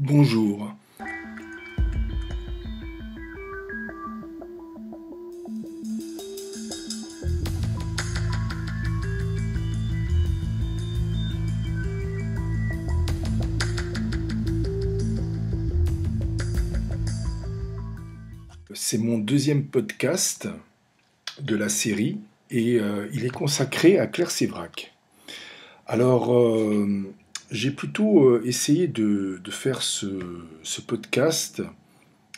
Bonjour. C'est mon deuxième podcast de la série et il est consacré à Claire Sévrac. Alors, j'ai plutôt essayé de faire ce podcast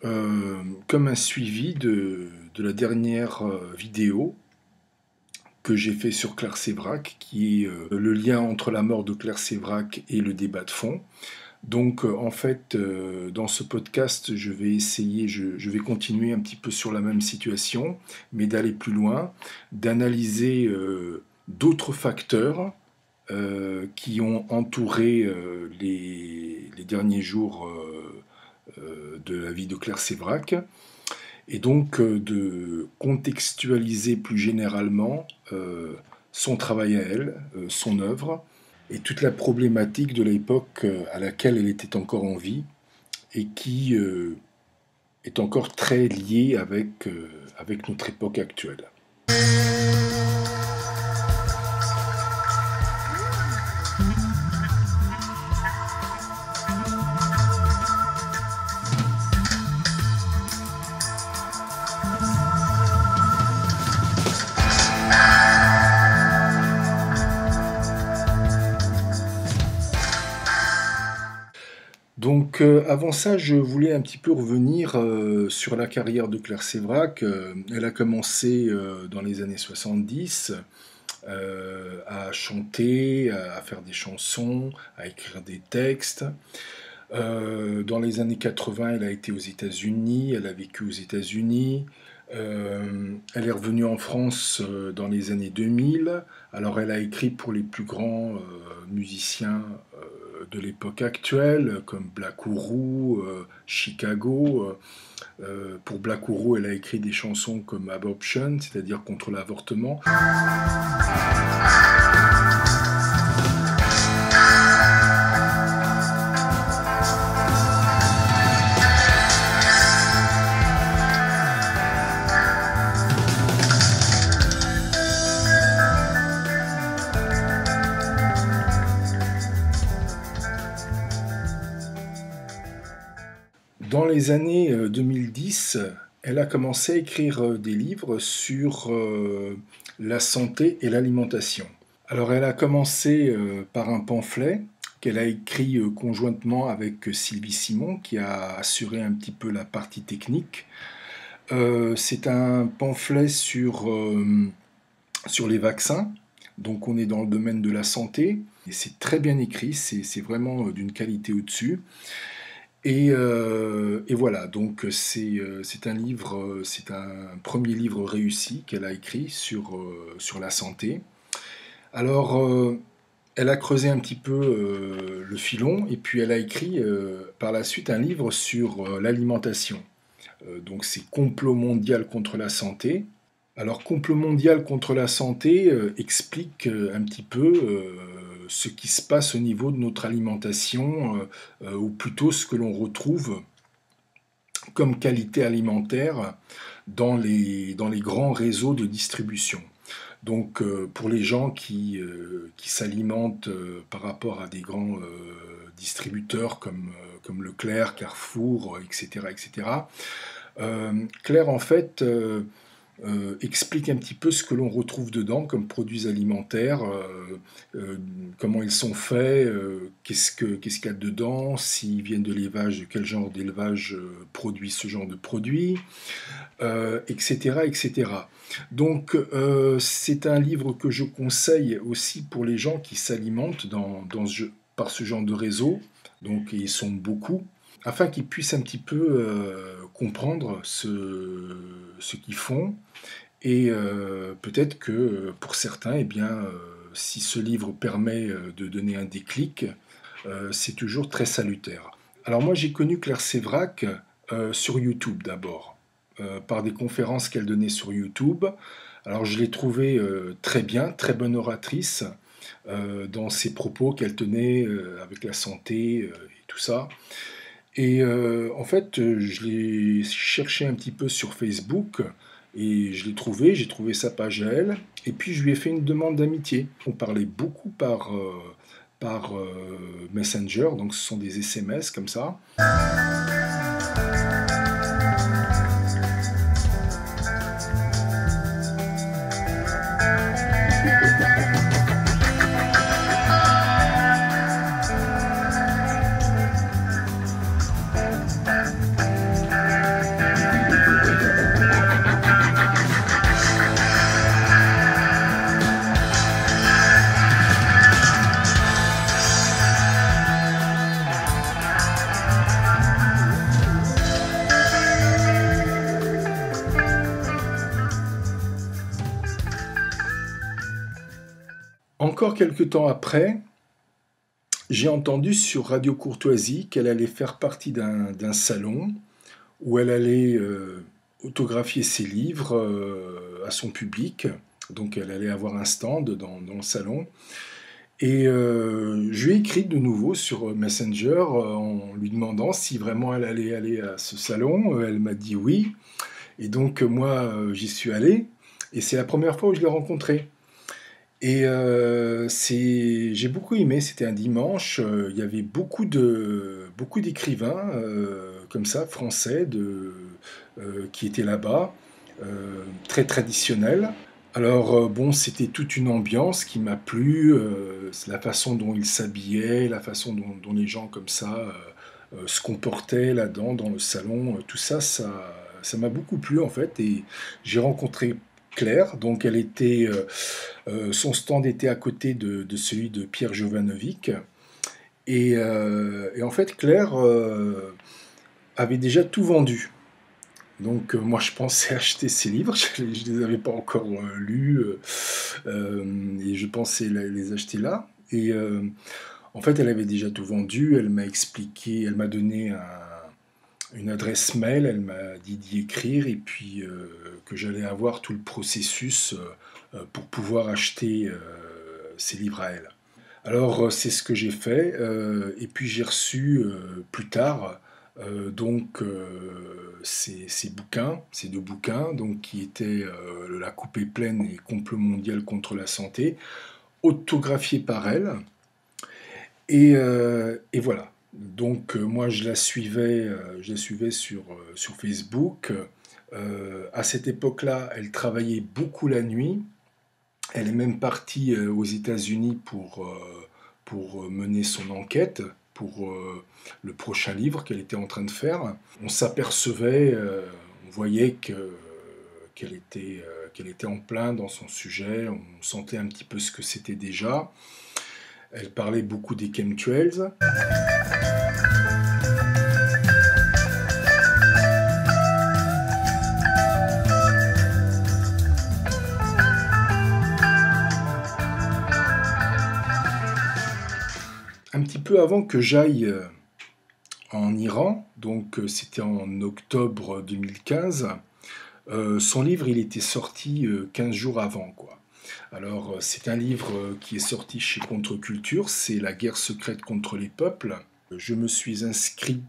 comme un suivi de la dernière vidéo que j'ai fait sur Claire Sévrac, qui est le lien entre la mort de Claire Sévrac et le débat de fond. Donc, en fait, dans ce podcast, je vais continuer un petit peu sur la même situation, mais d'aller plus loin, d'analyser d'autres facteurs qui ont entouré les derniers jours de la vie de Claire Sévrac, et donc de contextualiser plus généralement son travail à elle, son œuvre, et toute la problématique de l'époque à laquelle elle était encore en vie et qui est encore très liée avec notre époque actuelle. Donc avant ça, je voulais un petit peu revenir sur la carrière de Claire Sévrac. Elle a commencé dans les années 70 à chanter, à faire des chansons, à écrire des textes. Dans les années 80, elle a été aux États-Unis, elle a vécu aux États-Unis. Elle est revenue en France dans les années 2000. Alors elle a écrit pour les plus grands musiciens de l'époque actuelle, comme Black Uhuru, Chicago. Pour Black Uhuru, elle a écrit des chansons comme Abortion, c'est-à-dire contre l'avortement. Dans les années 2010, elle a commencé à écrire des livres sur la santé et l'alimentation. Alors elle a commencé par un pamphlet qu'elle a écrit conjointement avec Sylvie Simon, qui a assuré un petit peu la partie technique. C'est un pamphlet sur les vaccins, donc on est dans le domaine de la santé, et c'est très bien écrit, c'est vraiment d'une qualité au-dessus. Et voilà, donc c'est un livre, c'est un premier livre réussi qu'elle a écrit sur la santé. Alors, elle a creusé un petit peu le filon, et puis elle a écrit par la suite un livre sur l'alimentation. Donc c'est Complot mondial contre la santé. Alors, Complot mondial contre la santé explique un petit peu ce qui se passe au niveau de notre alimentation, ou plutôt ce que l'on retrouve comme qualité alimentaire dans les grands réseaux de distribution. Donc, pour les gens qui s'alimentent par rapport à des grands distributeurs comme Leclerc, Carrefour, etc., etc., Claire, en fait, explique un petit peu ce que l'on retrouve dedans comme produits alimentaires, comment ils sont faits, qu'est-ce qu'il y a dedans, s'ils viennent de l'élevage, quel genre d'élevage produit ce genre de produits, etc., etc. Donc c'est un livre que je conseille aussi pour les gens qui s'alimentent par ce genre de réseau, donc ils sont beaucoup, afin qu'ils puissent un petit peu comprendre ce qu'ils font. Et peut-être que pour certains, eh bien, si ce livre permet de donner un déclic, c'est toujours très salutaire. Alors moi, j'ai connu Claire Sévrac sur YouTube d'abord, par des conférences qu'elle donnait sur YouTube. Alors je l'ai trouvée très bien, très bonne oratrice dans ses propos qu'elle tenait avec la santé et tout ça. Et en fait, je l'ai cherché un petit peu sur Facebook et je l'ai trouvé, j'ai trouvé sa page à elle. Et puis je lui ai fait une demande d'amitié. On parlait beaucoup par Messenger, donc ce sont des SMS comme ça. Encore quelques temps après, j'ai entendu sur Radio Courtoisie qu'elle allait faire partie d'un salon où elle allait autographier ses livres à son public. Donc elle allait avoir un stand dans le salon. Et je lui ai écrit de nouveau sur Messenger en lui demandant si vraiment elle allait aller à ce salon. Elle m'a dit oui. Et donc moi, j'y suis allé. Et c'est la première fois où je l'ai rencontrée. Et j'ai beaucoup aimé, c'était un dimanche, il y avait beaucoup d'écrivains comme ça, français, qui étaient là-bas, très traditionnels. Alors bon, c'était toute une ambiance qui m'a plu, c'est la façon dont ils s'habillaient, la façon dont les gens comme ça se comportaient là-dedans, dans le salon, tout ça, ça m'a beaucoup plu en fait. Et j'ai rencontré Claire, donc son stand était à côté de celui de Pierre Jovanovic. Et en fait, Claire avait déjà tout vendu. Donc moi je pensais acheter ses livres, je ne les avais pas encore lus, et je pensais les acheter là. Et en fait elle avait déjà tout vendu, elle m'a expliqué, elle m'a donné une adresse mail, elle m'a dit d'y écrire et puis que j'allais avoir tout le processus pour pouvoir acheter ces livres à elle. Alors c'est ce que j'ai fait et puis j'ai reçu plus tard ces bouquins, ces deux bouquins donc qui étaient La coupe est pleine et Complot mondial contre la santé, autographiés par elle. Et voilà. Donc moi je la suivais sur Facebook. À cette époque-là, elle travaillait beaucoup la nuit. Elle est même partie aux États-Unis pour mener son enquête pour le prochain livre qu'elle était en train de faire. On s'apercevait, on voyait qu'elle était en plein dans son sujet. On sentait un petit peu ce que c'était déjà. Elle parlait beaucoup des chemtrails. Un petit peu avant que j'aille en Iran, donc c'était en octobre 2015, son livre il était sorti 15 jours avant, quoi. Alors c'est un livre qui est sorti chez Contre-Culture, c'est La guerre secrète contre les peuples. Je me suis inscrit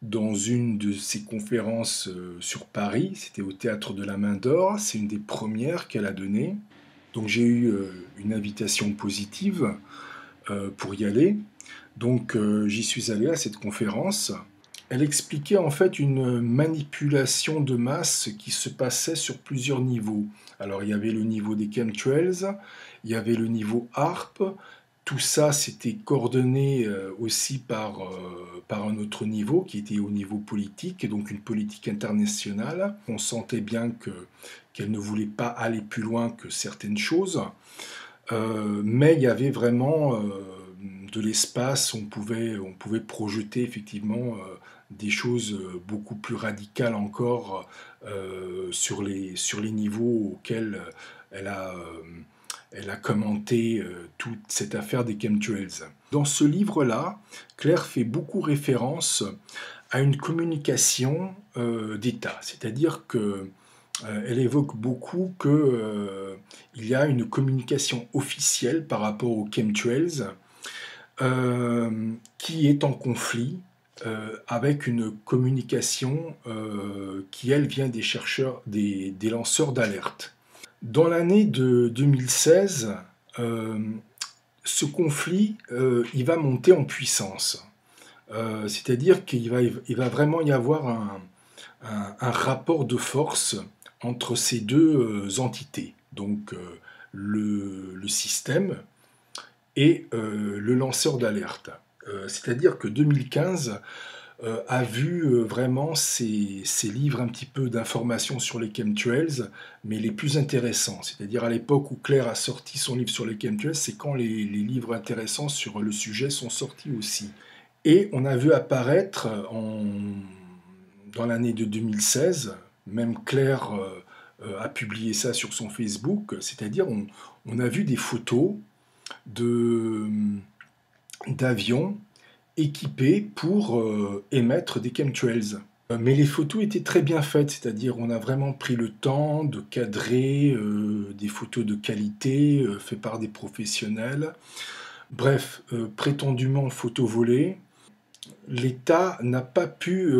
dans une de ses conférences sur Paris, c'était au Théâtre de la Main d'Or, c'est une des premières qu'elle a données. Donc j'ai eu une invitation positive pour y aller. Donc j'y suis allé à cette conférence. Elle expliquait en fait une manipulation de masse qui se passait sur plusieurs niveaux. Alors il y avait le niveau des chemtrails, il y avait le niveau HARP. Tout ça, c'était coordonné aussi par un autre niveau qui était au niveau politique, et donc une politique internationale. On sentait bien qu'elle ne voulait pas aller plus loin que certaines choses. Mais il y avait vraiment de l'espace, on pouvait projeter effectivement des choses beaucoup plus radicales encore sur les niveaux auxquels elle a, elle a commenté toute cette affaire des chemtrails. Dans ce livre-là, Claire fait beaucoup référence à une communication d'État, c'est-à-dire que elle évoque beaucoup qu'il y a une communication officielle par rapport aux chemtrails qui est en conflit avec une communication qui, elle, vient des chercheurs, des lanceurs d'alerte. Dans l'année de 2016, ce conflit, il va monter en puissance. C'est-à-dire qu'il va vraiment y avoir un rapport de force entre ces deux entités, donc le système et le lanceur d'alerte. C'est-à-dire que 2015 a vu vraiment ces livres un petit peu d'informations sur les chemtrails, mais les plus intéressants. C'est-à-dire à l'époque où Claire a sorti son livre sur les chemtrails, c'est quand les livres intéressants sur le sujet sont sortis aussi. Et on a vu apparaître dans l'année de 2016, même Claire a publié ça sur son Facebook, c'est-à-dire on a vu des photos d'avions équipés pour émettre des chemtrails. Mais les photos étaient très bien faites, c'est-à-dire on a vraiment pris le temps de cadrer des photos de qualité faites par des professionnels. Bref, prétendument photo volée. L'État n'a pas pu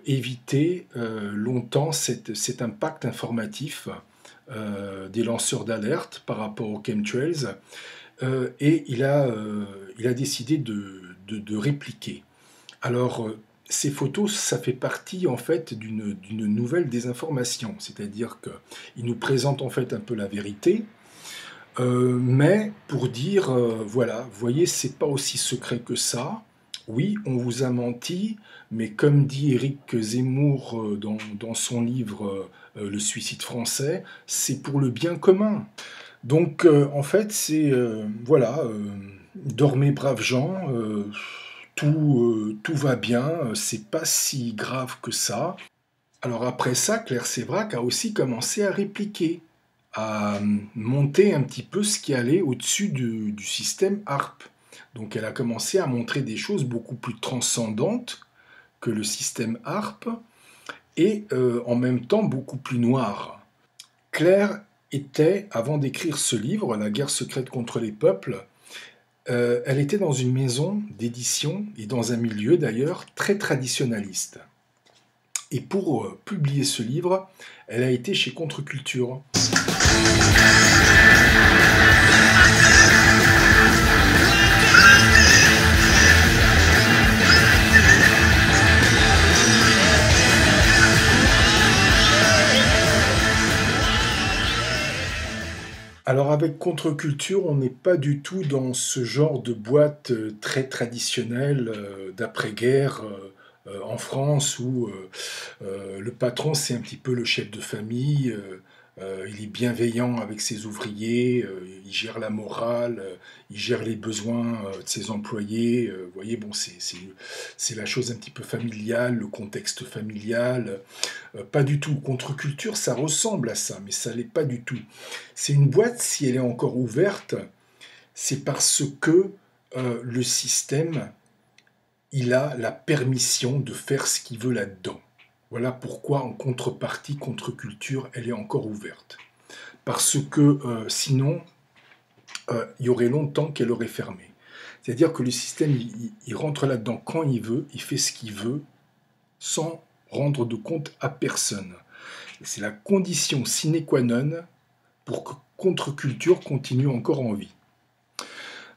éviter longtemps cet impact informatif des lanceurs d'alerte par rapport aux chemtrails et il a décidé de répliquer. Alors, ces photos, ça fait partie en fait d'une nouvelle désinformation, c'est-à-dire qu'il nous présente en fait un peu la vérité, mais pour dire, voilà, vous voyez, c'est pas aussi secret que ça. Oui, on vous a menti, mais comme dit Éric Zemmour dans son livre Le suicide français, c'est pour le bien commun. Donc, en fait, c'est, voilà, dormez braves gens, tout va bien, c'est pas si grave que ça. Alors après ça, Claire Sévrac a aussi commencé à répliquer, à monter un petit peu ce qui allait au-dessus du système HARP. Donc elle a commencé à montrer des choses beaucoup plus transcendantes que le système HARP et en même temps beaucoup plus noires. Claire était, avant d'écrire ce livre, La guerre secrète contre les peuples, elle était dans une maison d'édition et dans un milieu d'ailleurs très traditionnaliste. Et pour publier ce livre, elle a été chez Contre-Culture. Alors avec Contre-Culture, on n'est pas du tout dans ce genre de boîte très traditionnelle d'après-guerre en France où le patron c'est un petit peu le chef de famille, il est bienveillant avec ses ouvriers, il gère la morale, il gère les besoins de ses employés. Vous voyez, bon, c'est la chose un petit peu familiale, le contexte familial. Pas du tout. Contre-culture, ça ressemble à ça, mais ça l'est pas du tout. C'est une boîte, si elle est encore ouverte, c'est parce que le système, il a la permission de faire ce qu'il veut là-dedans. Voilà pourquoi, en contrepartie, Contre-Culture, elle est encore ouverte. Parce que sinon, il y aurait longtemps qu'elle aurait fermé. C'est-à-dire que le système, il rentre là-dedans quand il veut, il fait ce qu'il veut, sans rendre de compte à personne. C'est la condition sine qua non pour que Contre-Culture continue encore en vie.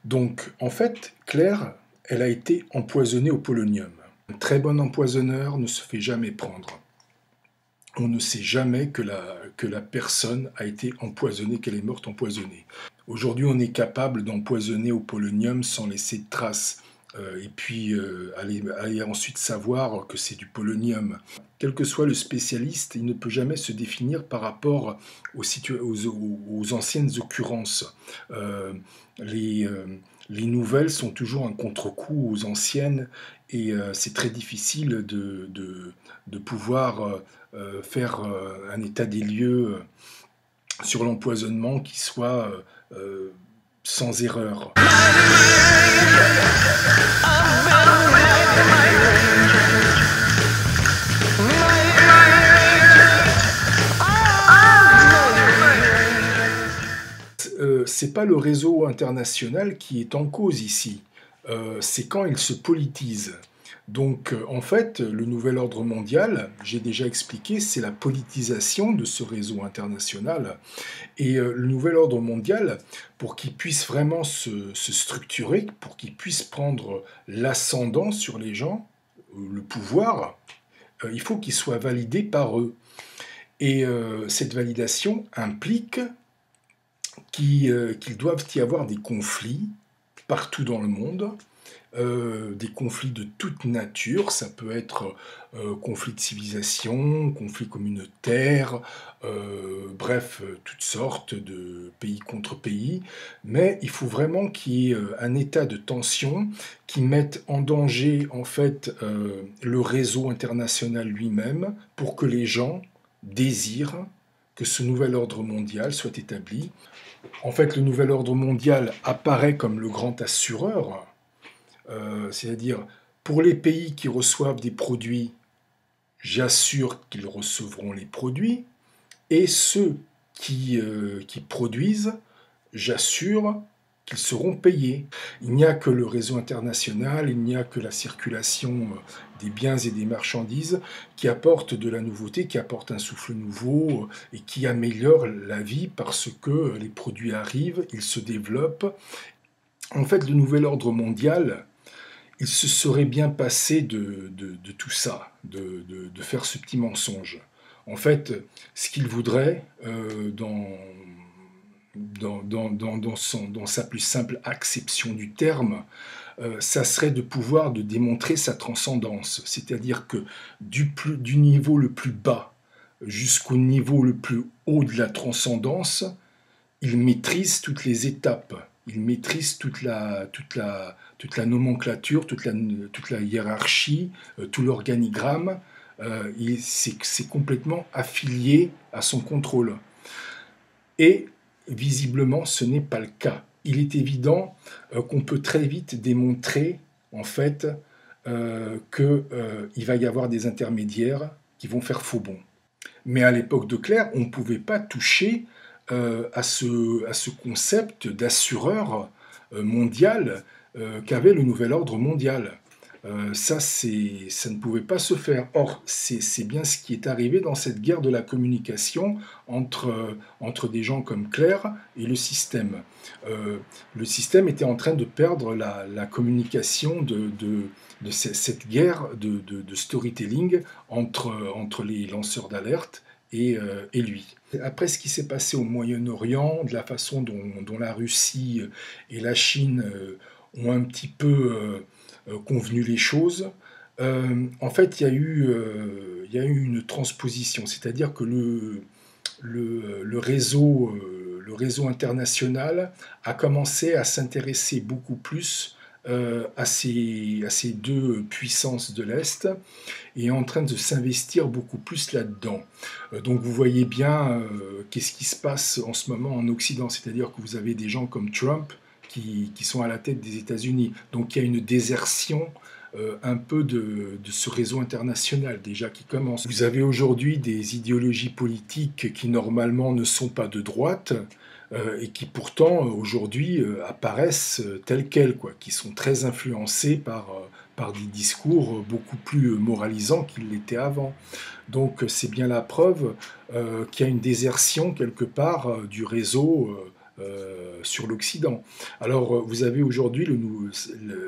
Donc, en fait, Claire, elle a été empoisonnée au polonium. Un très bon empoisonneur ne se fait jamais prendre. On ne sait jamais que la personne a été empoisonnée, qu'elle est morte empoisonnée. Aujourd'hui, on est capable d'empoisonner au polonium sans laisser de traces. Et puis aller ensuite savoir que c'est du polonium. Quel que soit le spécialiste, il ne peut jamais se définir par rapport aux anciennes occurrences. Les nouvelles sont toujours un contre-coup aux anciennes et c'est très difficile de pouvoir faire un état des lieux sur l'empoisonnement qui soit sans erreur. C'est pas le réseau international qui est en cause ici, c'est quand il se politise. Donc, en fait, le nouvel ordre mondial, j'ai déjà expliqué, c'est la politisation de ce réseau international. Et le nouvel ordre mondial, pour qu'il puisse vraiment se structurer, pour qu'il puisse prendre l'ascendant sur les gens, le pouvoir, il faut qu'il soit validé par eux. Et cette validation implique qu'il doivent y avoir des conflits partout dans le monde, des conflits de toute nature, ça peut être conflit de civilisation, conflit communautaire, bref, toutes sortes de pays contre pays, mais il faut vraiment qu'il y ait un état de tension qui mette en danger en fait le réseau international lui-même pour que les gens désirent que ce nouvel ordre mondial soit établi. En fait, le nouvel ordre mondial apparaît comme le grand assureur, c'est-à-dire pour les pays qui reçoivent des produits, j'assure qu'ils recevront les produits, et ceux qui produisent, j'assure qu'ils seront payés. Il n'y a que le réseau international, il n'y a que la circulation des biens et des marchandises qui apporte de la nouveauté, qui apporte un souffle nouveau et qui améliore la vie parce que les produits arrivent, ils se développent. En fait, le nouvel ordre mondial, il se serait bien passé de tout ça, de faire ce petit mensonge. En fait, ce qu'il voudrait, dans sa plus simple acception du terme, ça serait de pouvoir de démontrer sa transcendance. C'est-à-dire que du niveau le plus bas jusqu'au niveau le plus haut de la transcendance, il maîtrise toutes les étapes, il maîtrise toute la nomenclature, toute la hiérarchie, tout l'organigramme. C'est complètement affilié à son contrôle. Et visiblement, ce n'est pas le cas. Il est évident qu'on peut très vite démontrer, en fait, qu'il va y avoir des intermédiaires qui vont faire faux bond. Mais à l'époque de Claire, on ne pouvait pas toucher à ce concept d'assureur mondial qu'avait le nouvel ordre mondial. Ça ne pouvait pas se faire. Or, c'est bien ce qui est arrivé dans cette guerre de la communication entre des gens comme Claire et le système. Le système était en train de perdre la communication de cette guerre de storytelling entre les lanceurs d'alerte et lui. Après ce qui s'est passé au Moyen-Orient, de la façon dont la Russie et la Chine ont un petit peu convenu les choses, en fait, il y a eu une transposition, c'est-à-dire que le réseau international a commencé à s'intéresser beaucoup plus à ces deux puissances de l'Est et est en train de s'investir beaucoup plus là-dedans. Donc vous voyez bien qu'est-ce qui se passe en ce moment en Occident, c'est-à-dire que vous avez des gens comme Trump qui sont à la tête des États-Unis. Donc il y a une désertion un peu de ce réseau international déjà qui commence. Vous avez aujourd'hui des idéologies politiques qui normalement ne sont pas de droite et qui pourtant aujourd'hui apparaissent telles quelles, quoi, qui sont très influencées par des discours beaucoup plus moralisants qu'ils l'étaient avant. Donc c'est bien la preuve qu'il y a une désertion quelque part du réseau sur l'Occident. Alors vous avez aujourd'hui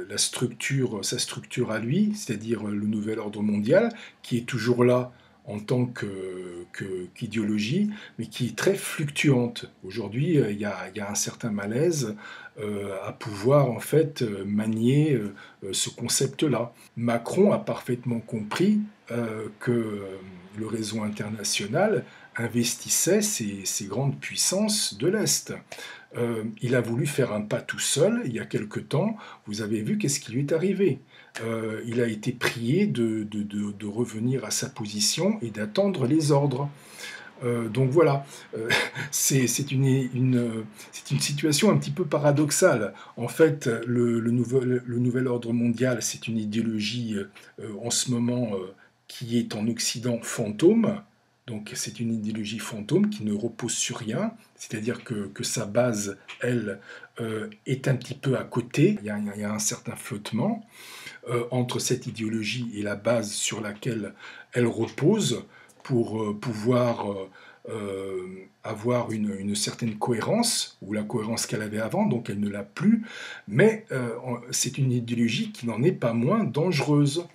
sa structure à lui, c'est-à-dire le nouvel ordre mondial, qui est toujours là en tant qu'idéologie, mais qui est très fluctuante. Aujourd'hui, il y a un certain malaise à pouvoir en fait manier ce concept-là. Macron a parfaitement compris que le réseau international investissait ces grandes puissances de l'Est. Il a voulu faire un pas tout seul il y a quelque temps. Vous avez vu qu'est-ce qui lui est arrivé. Il a été prié de revenir à sa position et d'attendre les ordres. Donc voilà, c'est une situation un petit peu paradoxale. En fait, le nouvel ordre mondial, c'est une idéologie en ce moment qui est en Occident fantôme. Donc c'est une idéologie fantôme qui ne repose sur rien, c'est-à-dire que sa base, elle, est un petit peu à côté, il y a un certain flottement. entre cette idéologie et la base sur laquelle elle repose pour pouvoir avoir une certaine cohérence, ou la cohérence qu'elle avait avant, donc elle ne l'a plus, mais c'est une idéologie qui n'en est pas moins dangereuse.